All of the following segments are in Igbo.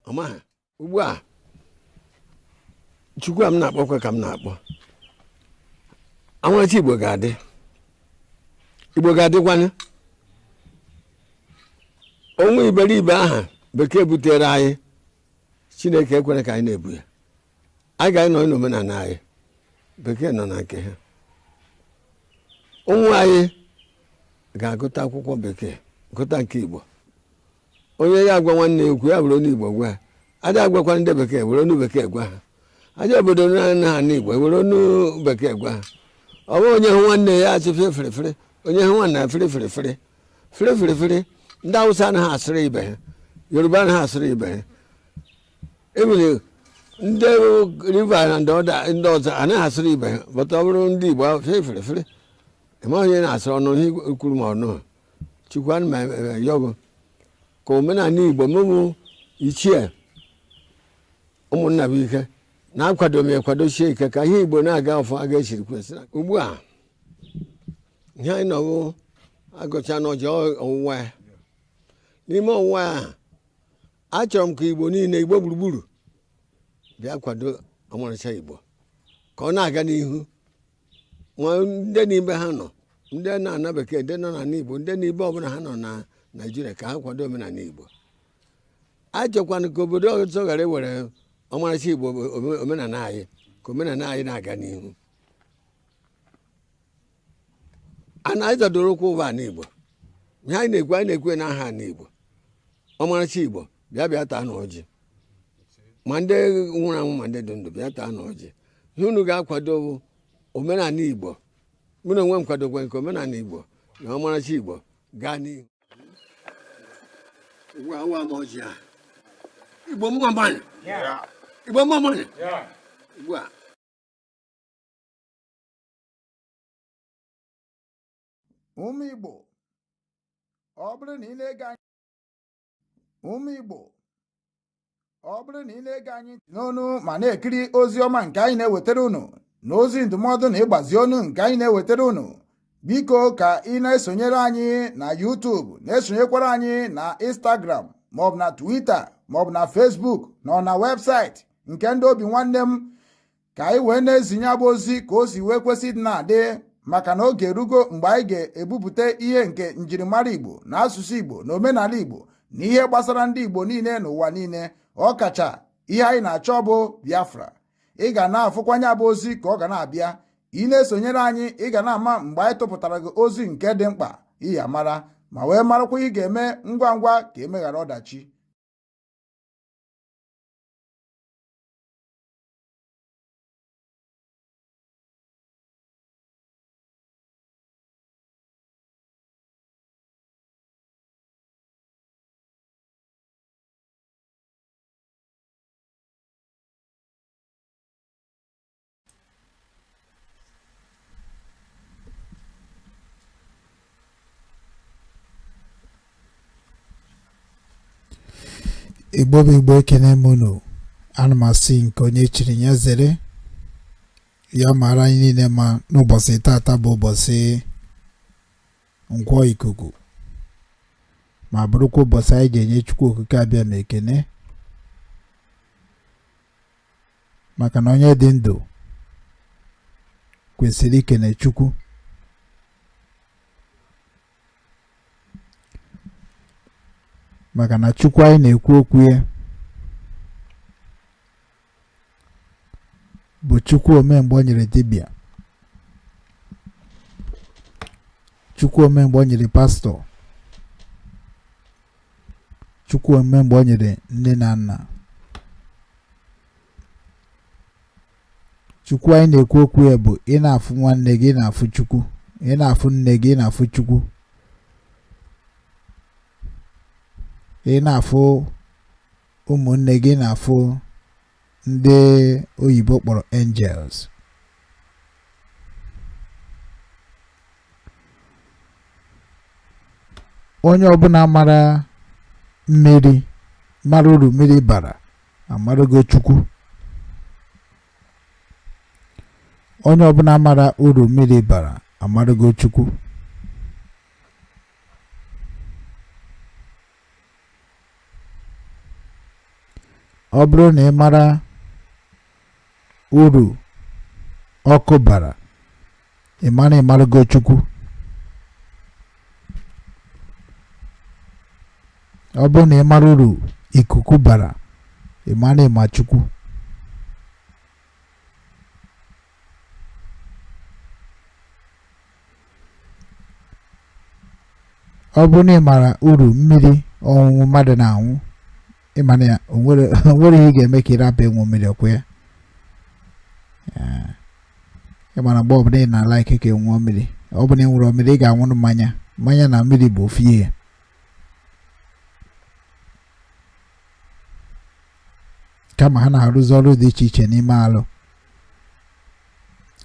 Ama ugbu a Chukwu am na-akpọkwa ka m na-akpọ anwachi Igbo ga-adị Igbo ga-adịkwanụ onwe iberibe aha bekee butere anyị Chineke ekwere ka anyị na-ebu ya anyị ga-anọ n'omenala anyị bekee nọ na nke ha ụmụ anyị ga-agụta akwụkwọ bekee gụta nke Igbo onye ya agwa nwanne ekwu ya bụrụ onye Igbo gwa aja agwakwa ndị bekee were onu bekee gwa ha aja obodo na ha n'Igbo were onu bekee gwa ha ọ bụ onye hụ nwanne ya achị fere onye hụ nwanne ya fere ndị Hausa anaghị asịrị ibe ha Yoruba anaghị asịrị ibe ha ebili ndị River na ndị ọzọ anaghị asịrị ibe ha bụta ọ bụrụ ndị Igbo fere ema onye na-asịrị ọnụ ihe kwuru ma ọnụ Chukwu anụ ma yọgụ ka omenala Igbo mụmụ ichie ụmụnna bụ ike na-akwado m ekwadochie ike ka ihe Igbo na-aga ọfọ a ga-echiri kwesịrị ugbu a ihe anyị nọwụ agụcha n'ọjọọ ọwụwa ya n'ime ọwụwa ya achọrọ m ka Igbo niile Igbo gburugburu bịa kwado ọmarịcha Igbo ka ọ na-aga n'ihu ndị n'ibe ha nọ ndị na-ana bekee ndị nọ n'ala Igbo ndị n'ibe ọbụla ha nọ na Naịjirịa ka ha kwado omenala Igbo achọkwana ka obodo ọzọ ghara ewere ọmarịcha Igbo omenala anyị ka omenala anyị na-aga n'ihu anyị zadoro ụkwụ ụwa n'Igbo ihe anyị na-ekwe n'aha n'Igbo ọmarịcha Igbo bịa taa na ọjị ma ndị nwụrụ anwụ ma ndị dị ndụ bịa taa na ọjị ihe unu ga-akwado omenala Igbo mụ na onwe m kwadokwa nke omenala Igbo na ọmarịcha Igbo gaa n'ihu ugbu a nwa m ọjị a Igbo mma mmanụ Igbo mma mmanụ ugbu a ụmụ Igbo ọ bụrụ na ị na-ege anyị ụmụ Igbo ọ bụrụ na ị na-ege anyị n'onu ma na-ekiri ozi ọma nke anyị na-ewetara unu na ozi ndụmọdụ na ịgbazi ọnụ nke anyị na-ewetara unu biko ka ị na-esonyere anyị na YouTube na-esonyekwara anyị na Instagram maọbụ na Twitter maọbụ na Facebook na ọ na webụsaịtị nke ndị Obinwanne m ka anyị wee na-ezinye abụ ozi ka o si wee kwesị dị na-adị maka na oge erugo mgbe anyị ga-ebupụta ihe nke njirimara Igbo na asụsụ Igbo na omenala Igbo na ihe gbasara ndị Igbo niile n'ụwa niile ọ kacha ihe anyị na-achọ bụ Biafra ị ga na-afụkwanye abụ ozi ka ọ ga na-abịa ị na-esonyere anyị ị ga na-ama mgbe anyị tụpụtara gị ozi nke dị mkpa iyi amara ma wee marakwa ị ga-eme ngwa ngwa ka emeghara ọdachi Igbo bụ Igbo ekene m unu ana m asị nke onye chiri ya zere ya mara anyị niile ma n'ụbọchị tata bụ ụbọchị Nkwọ Ikuku ma bụrụkwa ụbọchị anyị ga-enye Chukwu okike abịa ma ekene maka na onye dị ndụ kwesịrị ikene Chukwu maka na Chukwu anyị na-ekwu okwu ya bụ Chukwu omemgbe o nyere dibịa Chukwu omemgbe o nyere pastọ Chukwu omemgbe o nyere nne na nna Chukwu anyị na-ekwu okwu ya bụ ị na-afụ nwanne gị na-afụ Chukwu ị na-afụ nne gị na-afụ Chukwu ị na-afụ ụmụnne gị na-afụ ndị oyibo kpọrọ angels onye ọbụla mara mmiri mara uru mmiri bara amarago Chukwu onye ọbụla mara uru mmiri bara amarago Chukwu ọ bụrụ na ị mara uru ọkụ bara, ị marago Chukwu. Ọ bụrụ na ị mara uru ikuku bara, ị ma Chukwu. Ọ bụrụ na ị mara uru mmiri ọṅụṅụ mmadụ na-aṅụ, ị mara ya, o nwere ihe ga-eme ka ị rapụ ịṅụ mmiri, ọkwa ya. Ị mara mgbe ọbụla ị na-ala ike ka ị ṅụọ mmiri. Ọ bụ na ị ṅụrụ mmiri, ị ga-aṅụrụ mmanya na mmiri bụ ofu ihe. Kama ha na-arụzi ọrụ dị iche iche n'ime alụ,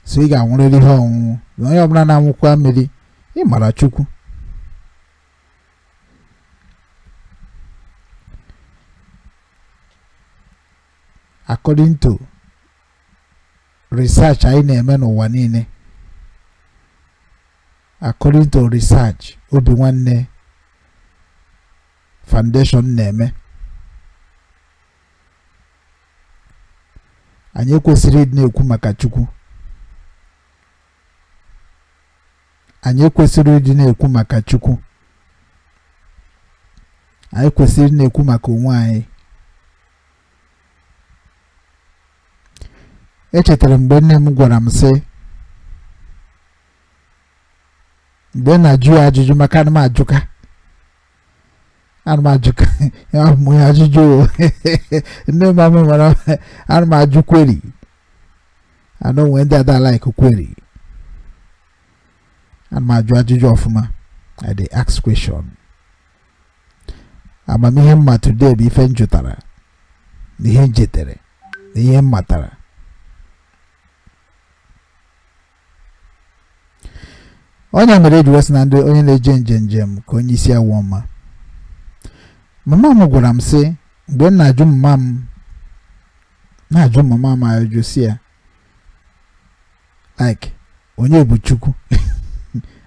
so ị ga-aṅụrịrị ihe ọṅụṅụ. Onye ọbụla na-aṅụkwa mmiri, ị mara Chukwu. According to research anyị na-eme n'ụwa niile, according to research Obinwannem Foundation na-eme, anyị ekwesịrị ịdị na-ekwu maka Chukwu. Anyị ekwesịrị ịdị na-ekwu maka Chukwu. Anyị kwesịrị ịdị na-ekwu maka onwe anyị. Echetara mgbe nne m gwara m sị, mgbe na-ajụ ya ajụjụ, maka ana m ajụka onye ajụjụ. Nne m ama mara, ana m ajụ kweri. Ana onwe ndị ada like kweri. Ana m ajụ ajụjụ ọfụma. I dey ask question. Amamihe mma today bụ ife njụtara, na ihe njetere, na ihe mmatara. Onye mere eji wesị na ndị onye na-eje njem ka onye isi awọ ọma. Mama m gwara m sị, mgbe m na-ajụ mama m ajụ si ya, like, onye bụ Chukwu.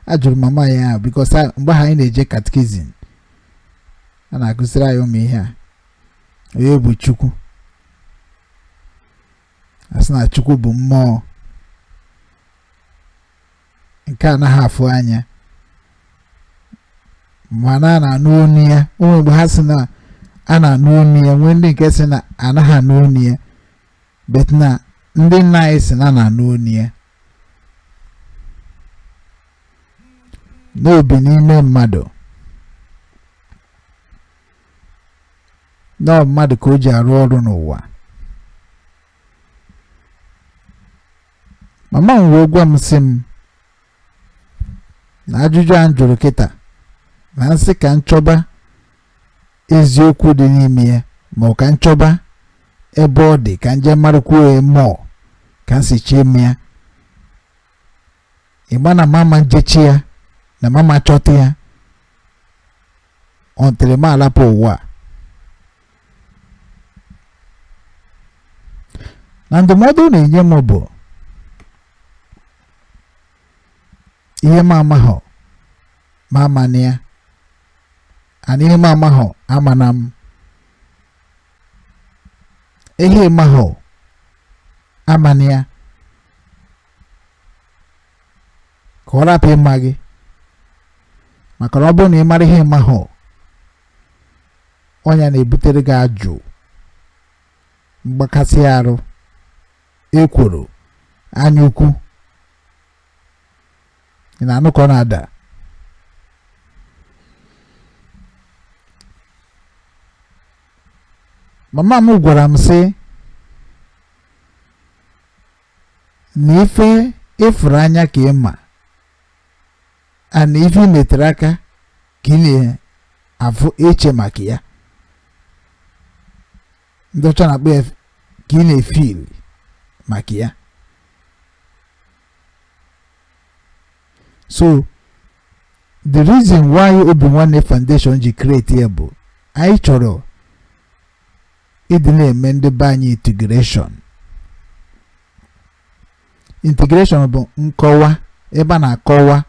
Ajụrụ mama ya because mgbe anyị na-eje catechism, a na-akụziri anyị ụmụ ihe a. Onye bụ Chukwu? Asị na Chukwu bụ mmụọ nke anaghị afụ anya, mana a na-anụ onu ya. Ụmụ mgbe ha sị na a na-anụ onu ya, nwee ndị nke sị na anaghị anụ onu ya, bet na ndị nna anyị sị na na-anụ onu ya. N'obi n'ime mmadụ, na mmadụ ka o ji arụ ọrụ n'ụwa. Mama m wee gwa m sị m na ajụjụ a jụrụ kịta, na nsị ka nchọba eziokwu dị n'ime ya, ma ọ ka nchọba ebe ọ dị, ka nje marụkwuo mmụọ ka nsi chie eme ya. Ịgba na mama njechi ya, na mama chọta ya, ọ ntịrị m alapụ ụwa. Na ndụmọdụ na-enye m bụ ihe m amaghọ ma amana ya, ana ihe m amaghọ amana m. Ihe maghọ amana ya, ka ọ rapụ ịma gị. Maka na ọ bụrụ na ị mara ihe maghọ, ọnya na-ebutere gị ajụ, mgbakasị arụ, ekworo, anya ukwu. Ị na-anụ ka ọ na-ada. Mama m gwara m sị na ife ịfụrụ anya ka ị ma, ana ife imetere aka ka ị na-afụ eche maka ya. Ndị ọcha na-akpọ ya ka ị na-efil maka ya. So the reason why Obinwannem Foundation ji create ya bụ anyị chọrọ ịdị na-eme ndị be anyị integration bụ nkọwa, ebe a na-akọwa,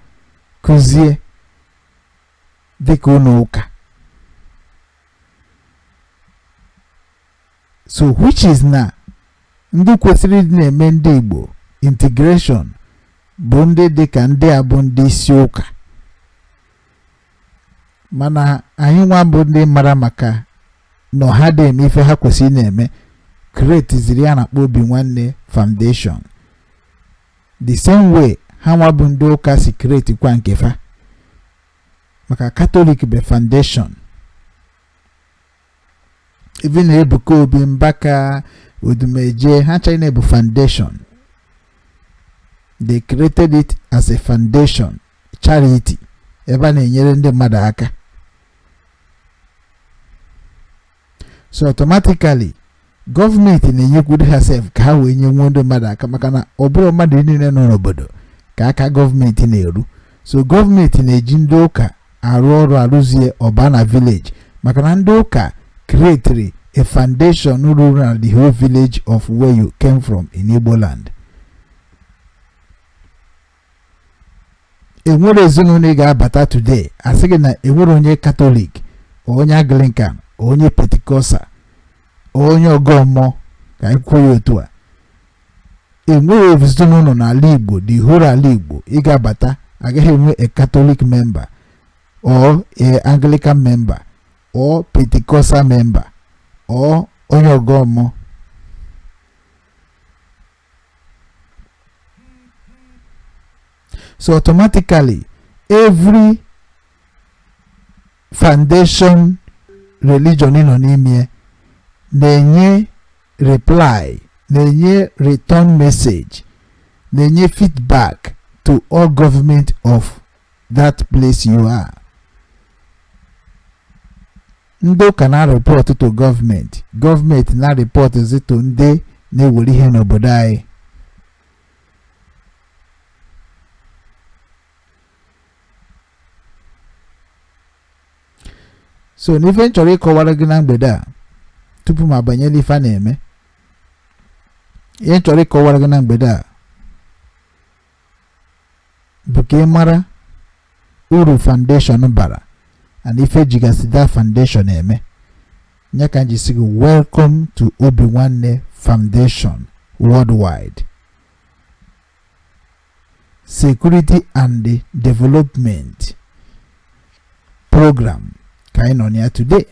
kụzie dịka ụlọ ụka. So which is na ndị kwesịrị ịdị na-eme ndị Igbo integration bụ ndị dị ka ndị a bụ ndị isi ụka, mana anyị nwa bụ ndị mara maka na ha dị eme ife ha kwesịrị na-eme create ziri ya na-akpọ Obinwanne Foundation the same way ha nwa bụ ndị ụka si create kwa nke fa, maka Catholic be foundation. Even Ebuka Obi, Mbaka, Odumeje, ha China bụ foundation. They created it as a foundation, charity, ebe na-enyere ndị mmadụ aka. So automatically government na-enyekwuru herself ka ha wee nye ndị mmadụ aka, maka na ọ bụrụ mmadụ niile nọ n'obodo ka aka gọọmenti na-eru. So gọọmenti na-eji ndị ụka arụ ọrụ arụzie ọba village, maka na ndị ụka created a foundation rural the whole village of where you came from in Igbo land. Enwere ezinụlọ ị ga-abata today asị gị na enwere onye Catholic, onye Anglican, onye Pentecostal, onye ọgọmmụọ ka ikwu ya otu a. Enwere ezinụlọ n'ala Igbo, the whole ala Igbo ị ga-abata agaghị enwe a Catholic member or a Anglican member or Pentecostal member or onye ọgọmmụọ. So automatically every foundation religion nọ n'ime na-enye reply, na-enye return message, na-enye feedback to all government of that place you are. Ndị ụka na-report to government, government na-report to ndị na-ewere ihe n'obodo anyị. So n'ife nchọrọ ịkọwara gị na mgbede a tupu m abanyela ife a na-eme, ihe nchọrọ ịkọwara gị na mgbede a bụ ka ị mara uru foundation bara and ife jigasị that foundation eme. Nye ka nji sị gị welcome to Obinwanne Foundation Worldwide Security and Development Program ka anyị nọ ya today.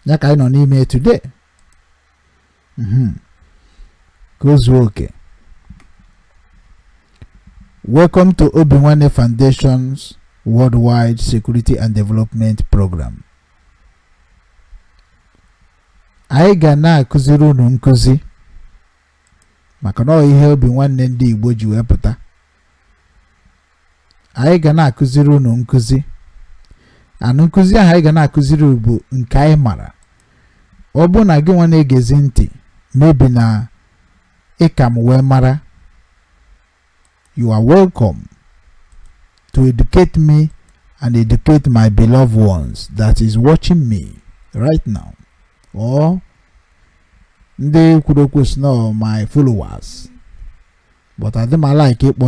Ya ka anyị nọ n'ime today. Ka o zuo oke. Welcome to Obinwanne Foundation's Worldwide Security and Development Program. Anyị ga na-akụziri unu nkụzi maka na ihe Obinwanne ndị Igbo ji wee pụta. Anyị ga na-akụziri unu nkụzi. Anụ nkụzi ahụ anyị ga na-akụziri bụ nke anyị mara. Ọ bụ na gị nwa na-egezi ntị maybe na ịka m wee mara, you are welcome to educate me and educate my beloved ones that is watching me right now, or ndị kwuru okwu snow my followers, but I don't like it.